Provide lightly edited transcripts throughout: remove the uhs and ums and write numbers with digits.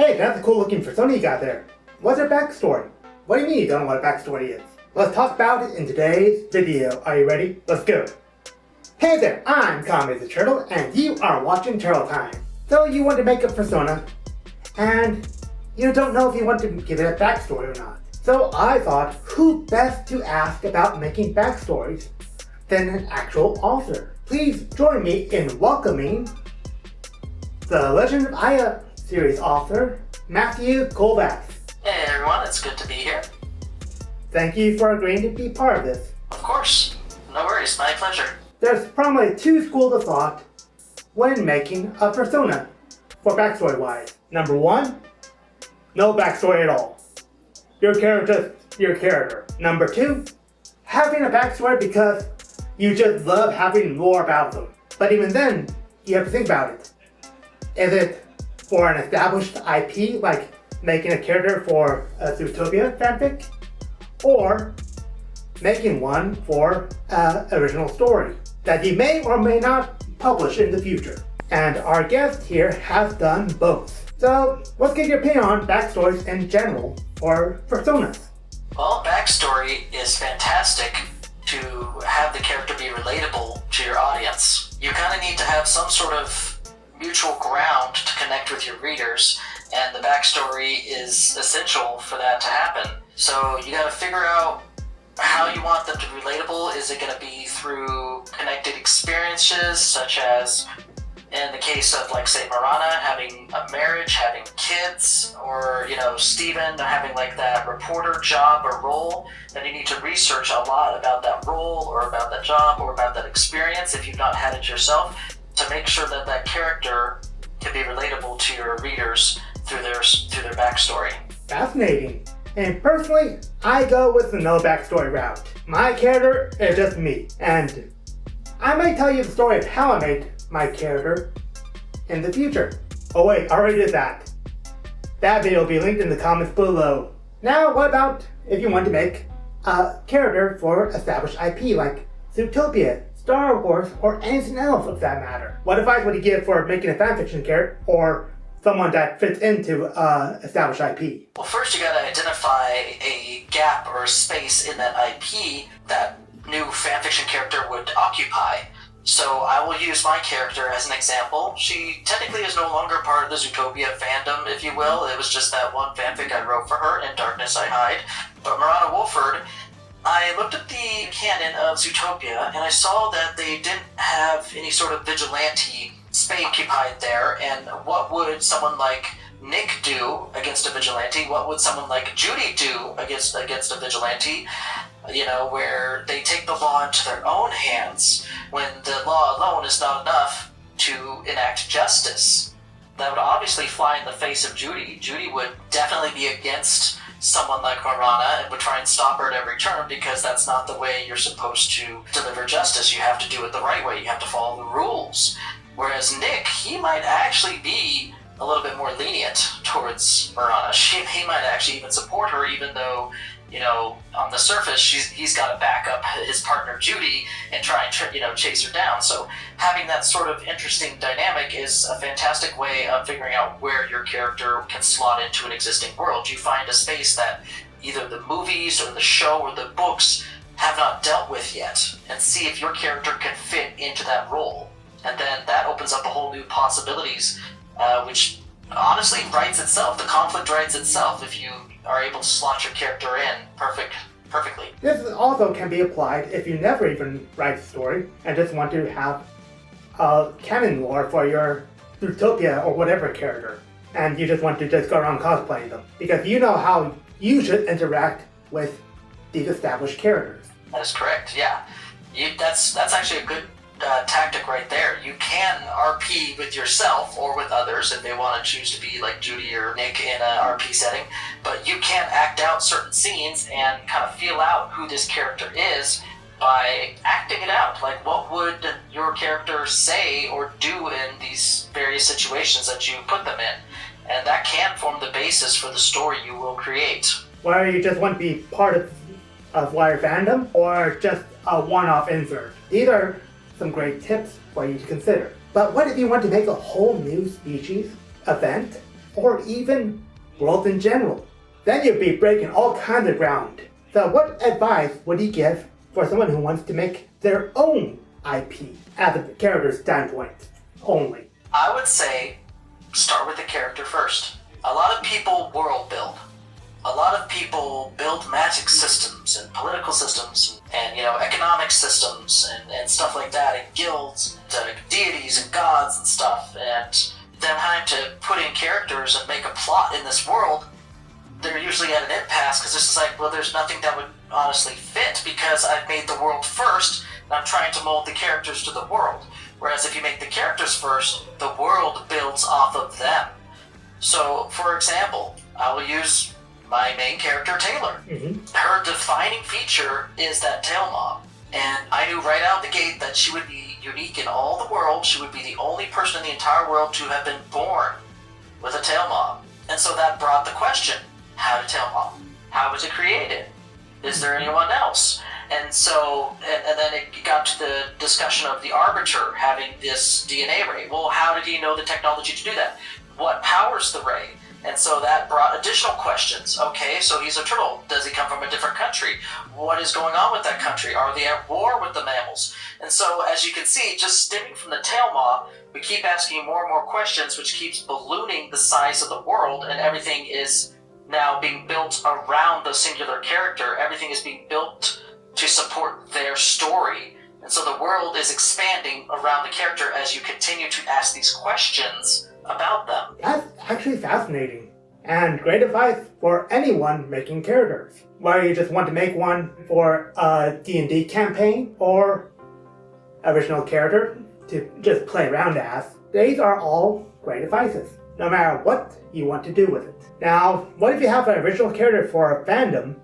Hey, that's a cool looking Fursona you got there. What's her backstory? What do you mean you don't know what a backstory is? Let's talk about it in today's video. Are you ready? Let's go. Hey there, I'm Kame the Turtle, and you are watching Turtle Time. So you want to make a Fursona, and you don't know if you want to give it a backstory or not. So I thought, who best to ask about making backstories than an actual author? Please join me in welcoming the Legend of Aya series author, Matthew Colvath. Hey everyone, it's good to be here. Thank you for agreeing to be part of this. Of course, no worries, my pleasure. There's probably two schools of thought when making a Fursona, for backstory-wise. Number one, no backstory at all. Your character just your character. Number two, having a backstory because you just love having lore about them. But even then, you have to think about it. Is it for an established IP, like making a character for a Zootopia fanfic? Or making one for an original story that you may or may not publish in the future? And our guest here has done both. So let's get your opinion on backstories in general for Fursonas. Well, backstory is fantastic to have the character be relatable to your audience. You kind of need to have some sort of mutual ground to connect with your readers, and the backstory is essential for that to happen. So you got to figure out how you want them to be relatable. Is it going to be through connected experiences, such as in the case of, like, say, Marana having a marriage, having kids, or, Steven having, like, that reporter job or role? Then you need to research a lot about that role or about that job or about that experience, if you've not had it yourself, to make sure that that character can be relatable to your readers through their backstory. Fascinating. And personally, I go with the no backstory route. My character is just me, and I might tell you the story of how I made my character in the future. Oh wait, I already did that. That video will be linked in the comments below. Now, what about if you want to make a character for established IP like Zootopia, Star Wars, or anything else of that matter? What advice would you give for making a fanfiction character or someone that fits into established IP? Well, first you gotta identify a gap or a space in that IP that new fanfiction character would occupy. So I will use my character as an example. She technically is no longer part of the Zootopia fandom, if you will. It was just that one fanfic I wrote for her, In Darkness I Hide. But Marana Wolford, I looked at the canon of Zootopia, and I saw that they didn't have any sort of vigilante space occupied there, and what would someone like Nick do against a vigilante? What would someone like Judy do against a vigilante? Where they take the law into their own hands when the law alone is not enough to enact justice. That would obviously fly in the face of Judy. Judy would definitely be against someone like Marana and would try and stop her at every turn, because that's not the way you're supposed to deliver justice. You have to do it the right way. You have to follow the rules. Whereas Nick, he might actually be a little bit more lenient towards Marana. He might actually even support her, even though, on the surface, he's got to back up his partner Judy and try and chase her down. So having that sort of interesting dynamic is a fantastic way of figuring out where your character can slot into an existing world. You find a space that either the movies or the show or the books have not dealt with yet, and see if your character can fit into that role. And then that opens up a whole new possibilities, which honestly writes itself. The conflict writes itself if you are able to slot your character in perfectly. This also can be applied if you never even write a story and just want to have a canon lore for your Zootopia or whatever character, and you just want to just go around cosplaying them, because you know how you should interact with these established characters. That is correct, yeah. That's actually a good tactic right there. You can RP with yourself or with others if they want to choose to be like Judy or Nick in an RP setting, but you can act out certain scenes and kind of feel out who this character is by acting it out. Like, what would your character say or do in these various situations that you put them in? And that can form the basis for the story you will create. Whether you just want to be part of wider fandom or just a one-off insert. These are some great tips for you to consider. But what if you want to make a whole new species, event, or even world in general. Then you'd be breaking all kinds of ground. So what advice would you give for someone who wants to make their own IP as a character standpoint only? I would say start with the character first. A lot of people world build. A lot of people build magic systems and political systems and economic systems and stuff like that, and guilds, and deities and gods and stuff, and then having to put in characters and make a plot in this world, they're usually at an impasse because this is like, well, there's nothing that would honestly fit because I've made the world first and I'm trying to mold the characters to the world. Whereas if you make the characters first, the world builds off of them. So, for example, I will use my main character, Taylor. Her defining feature is that tail mob. And I knew right out the gate that she would be unique in all the world. She would be the only person in the entire world to have been born with a tail mob. And so that brought the question, how did tail mob? How was it created? Is there anyone else? And so, and then it got to the discussion of the Arbiter having this DNA ray. Well, how did he know the technology to do that? What powers the ray? And so that brought additional questions. Okay, so he's a turtle. Does he come from a different country? What is going on with that country? Are they at war with the mammals? And so, as you can see, just stemming from the tail mob, we keep asking more and more questions, which keeps ballooning the size of the world, and everything is now being built around the singular character. Everything is being built to support their story. And so the world is expanding around the character as you continue to ask these questions about them. That's actually fascinating and great advice for anyone making characters. Whether you just want to make one for a D&D campaign or original character to just play around as, these are all great advices, no matter what you want to do with it. Now, what if you have an original character for a fandom,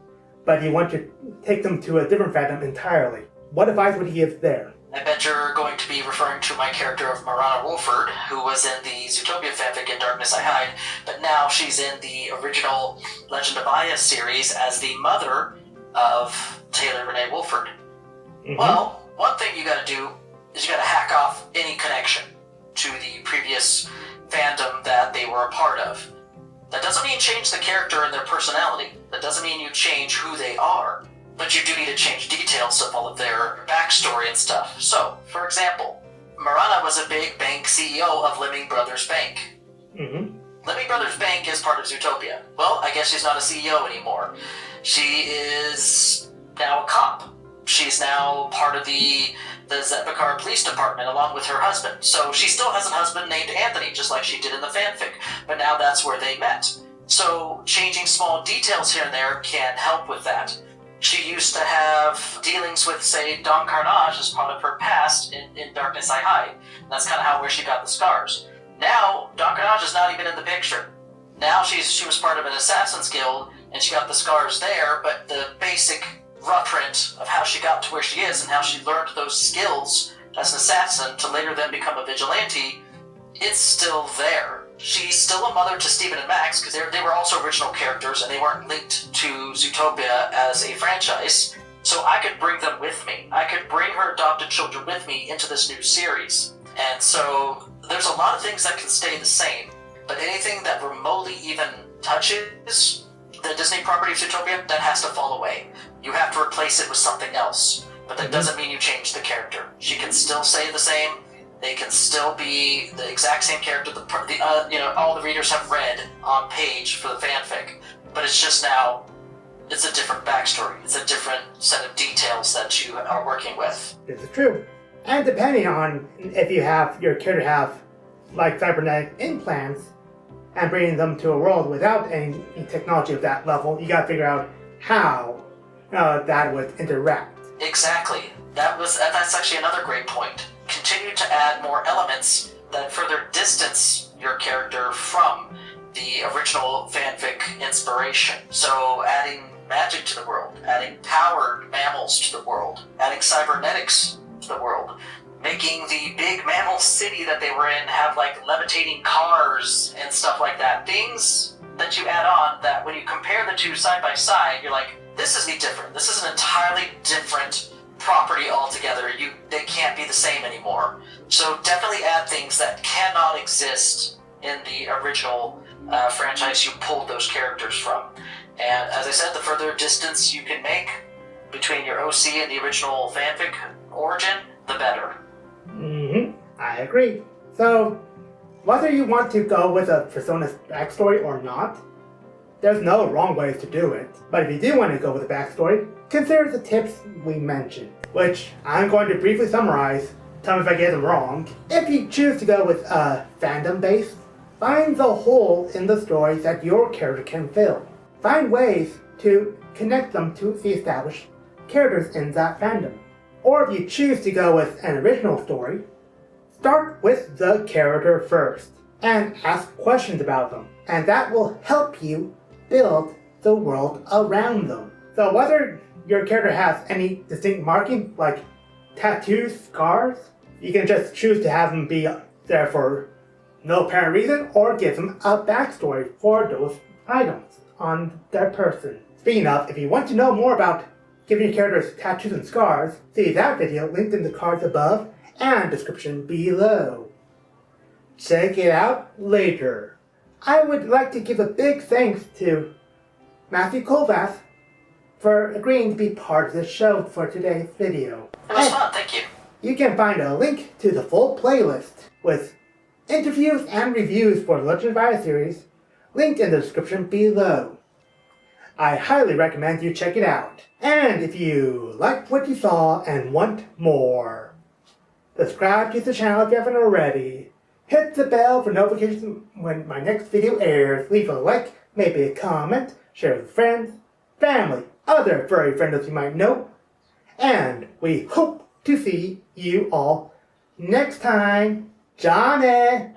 but you want to take them to a different fandom entirely? What advice would you give there? I bet you're going to be referring to my character of Marana Wolford, who was in the Zootopia fanfic In Darkness I Hide, but now she's in the original Legend of Aya series as the mother of Taylor Renee Wolford. Well, one thing you gotta do is you gotta hack off any connection to the previous fandom that they were a part of. That doesn't mean change the character and their personality. That doesn't mean you change who they are. But you do need to change details of all of their backstory and stuff. So, for example, Marana was a big bank CEO of Lemming Brothers Bank. Lemming Brothers Bank is part of Zootopia. Well, I guess she's not a CEO anymore. She is now a cop. She's now part of the Zetbakar Police Department along with her husband. So she still has a husband named Anthony, just like she did in the fanfic. But now that's where they met. So changing small details here and there can help with that. She used to have dealings with, say, Don Carnage as part of her past in Darkness I Hide. And that's kind of where she got the scars. Now, Don Carnage is not even in the picture. Now she was part of an Assassin's Guild, and she got the scars there, but the basic rough print of how she got to where she is and how she learned those skills as an assassin to later then become a vigilante, it's still there. She's still a mother to Stephen and Max, because they were also original characters and they weren't linked to Zootopia as a franchise, so I could bring them with me. I could bring her adopted children with me into this new series. And so there's a lot of things that can stay the same, but anything that remotely even touches the Disney property of Zootopia, that has to fall away. You have to replace it with something else, but that doesn't mean you change the character. She can still say the same. They can still be the exact same character all the readers have read on page for the fanfic, but it's just now, it's a different backstory. It's a different set of details that you are working with. This is true. And depending on if you have your character have like cybernetic implants and bringing them to a world without any technology of that level, you gotta figure out how that would interact. Exactly. That's actually another great point. Continue to add more elements that further distance your character from the original fanfic inspiration. So adding magic to the world, adding powered mammals to the world, adding cybernetics to the world, making the big mammal city that they were in have like levitating cars and stuff like that. Things that you add on that when you compare the two side by side, you're like, this is different. This is an entirely different property altogether. They can't be the same anymore. So definitely add things that cannot exist in the original franchise you pulled those characters from. And as I said, the further distance you can make between your OC and the original fanfic origin, the better. I agree. So, whether you want to go with a Fursona backstory or not, there's no wrong ways to do it. But if you do want to go with a backstory, consider the tips we mentioned, which I'm going to briefly summarize. Tell me if I get them wrong. If you choose to go with a fandom base, find the hole in the story that your character can fill. Find ways to connect them to the established characters in that fandom. Or if you choose to go with an original story, start with the character first and ask questions about them. And that will help you build the world around them. So whether your character has any distinct marking, like tattoos, scars, you can just choose to have them be there for no apparent reason, or give them a backstory for those items on their person. Speaking of, if you want to know more about giving your characters tattoos and scars, see that video linked in the cards above and description below. Check it out later. I would like to give a big thanks to Matthew Colvath for agreeing to be part of the show for today's video. It was fun, thank you. You can find a link to the full playlist with interviews and reviews for the Legend of Fire series linked in the description below. I highly recommend you check it out. And if you liked what you saw and want more, subscribe to the channel if you haven't already. Hit the bell for notifications when my next video airs. Leave a like, maybe a comment, share with friends, family, other furry friends you might know. And we hope to see you all next time. Johnny!